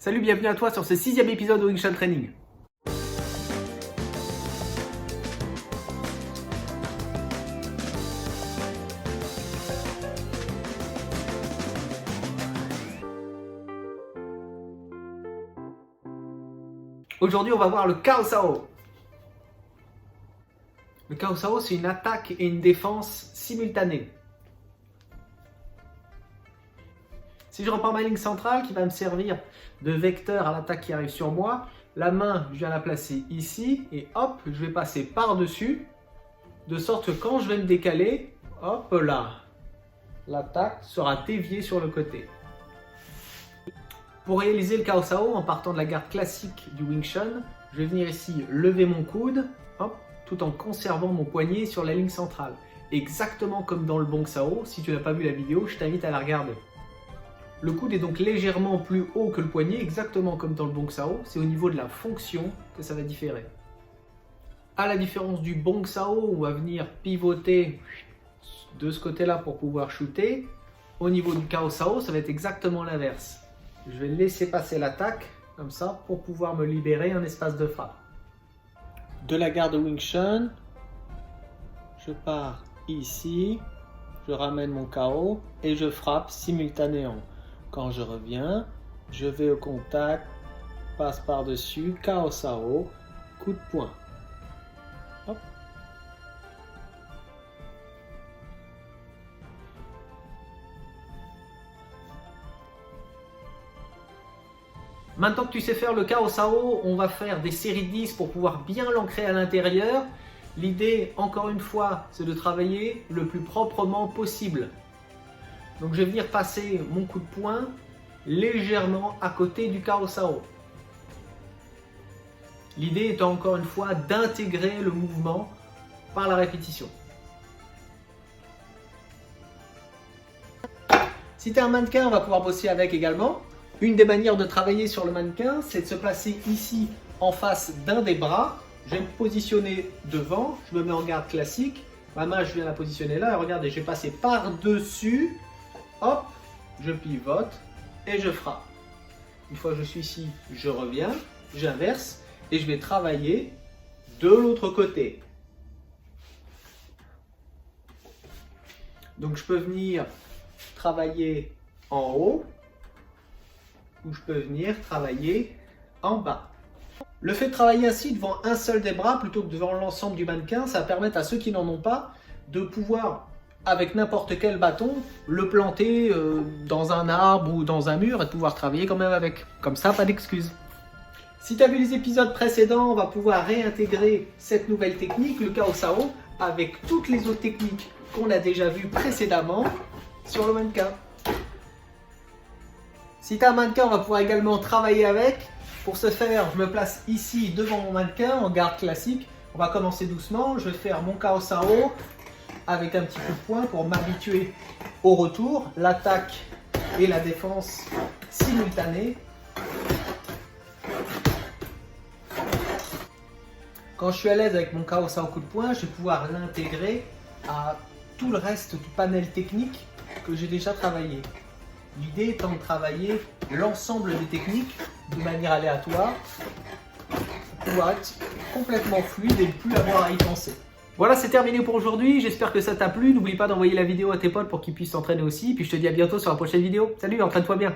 Salut, bienvenue à toi sur ce 6e épisode de Wing Chun Training. Aujourd'hui, on va voir le Cao Sao. Le Cao Sao, c'est une attaque et une défense simultanée. Si je reprends ma ligne centrale qui va me servir de vecteur à l'attaque qui arrive sur moi, la main, je viens la placer ici et hop, je vais passer par-dessus, de sorte que quand je vais me décaler, hop là, l'attaque sera déviée sur le côté. Pour réaliser le Cao Sao, en partant de la garde classique du Wing Chun, je vais venir ici lever mon coude, hop, tout en conservant mon poignet sur la ligne centrale. Exactement comme dans le Bong Sao, si tu n'as pas vu la vidéo, je t'invite à la regarder. Le coude est donc légèrement plus haut que le poignet, exactement comme dans le Bong Sao, c'est au niveau de la fonction que ça va différer. À la différence du Bong Sao, où on va venir pivoter de ce côté-là pour pouvoir shooter, au niveau du Cao Sao, ça va être exactement l'inverse. Je vais laisser passer l'attaque, comme ça, pour pouvoir me libérer un espace de frappe. De la garde Wing Chun, je pars ici, je ramène mon KO et je frappe simultanément. Quand je reviens, je vais au contact, passe par-dessus, Cao Sao, coup de poing. Hop. Maintenant que tu sais faire le Cao Sao, on va faire des séries de 10 pour pouvoir bien l'ancrer à l'intérieur. L'idée, encore une fois, c'est de travailler le plus proprement possible. Donc je vais venir passer mon coup de poing légèrement à côté du Cao Sao. L'idée étant encore une fois d'intégrer le mouvement par la répétition. Si tu es un mannequin, on va pouvoir bosser avec également. Une des manières de travailler sur le mannequin, c'est de se placer ici en face d'un des bras. Je vais me positionner devant, je me mets en garde classique. Ma main, je viens la positionner là. Et regardez, je vais passer par-dessus. Hop, je pivote et je frappe. Une fois que je suis ici, je reviens, j'inverse et je vais travailler de l'autre côté. Donc je peux venir travailler en haut ou je peux venir travailler en bas. Le fait de travailler ainsi devant un seul des bras plutôt que devant l'ensemble du mannequin, ça va permettre à ceux qui n'en ont pas de pouvoir, avec n'importe quel bâton, le planter dans un arbre ou dans un mur et de pouvoir travailler quand même avec. Comme ça, pas d'excuses. Si tu as vu les épisodes précédents, on va pouvoir réintégrer cette nouvelle technique, le Cao Sao, avec toutes les autres techniques qu'on a déjà vues précédemment sur le mannequin. Si tu as un mannequin, on va pouvoir également travailler avec. Pour ce faire, je me place ici devant mon mannequin en garde classique. On va commencer doucement. Je vais faire mon Cao Sao avec un petit coup de poing pour m'habituer au retour, l'attaque et la défense simultanée. Quand je suis à l'aise avec mon Cao Sao coup de poing, je vais pouvoir l'intégrer à tout le reste du panel technique que j'ai déjà travaillé. L'idée étant de travailler l'ensemble des techniques de manière aléatoire pour pouvoir être complètement fluide et ne plus avoir à y penser. Voilà, c'est terminé pour aujourd'hui. J'espère que ça t'a plu. N'oublie pas d'envoyer la vidéo à tes potes pour qu'ils puissent s'entraîner aussi. Puis je te dis à bientôt sur la prochaine vidéo. Salut, entraîne-toi bien.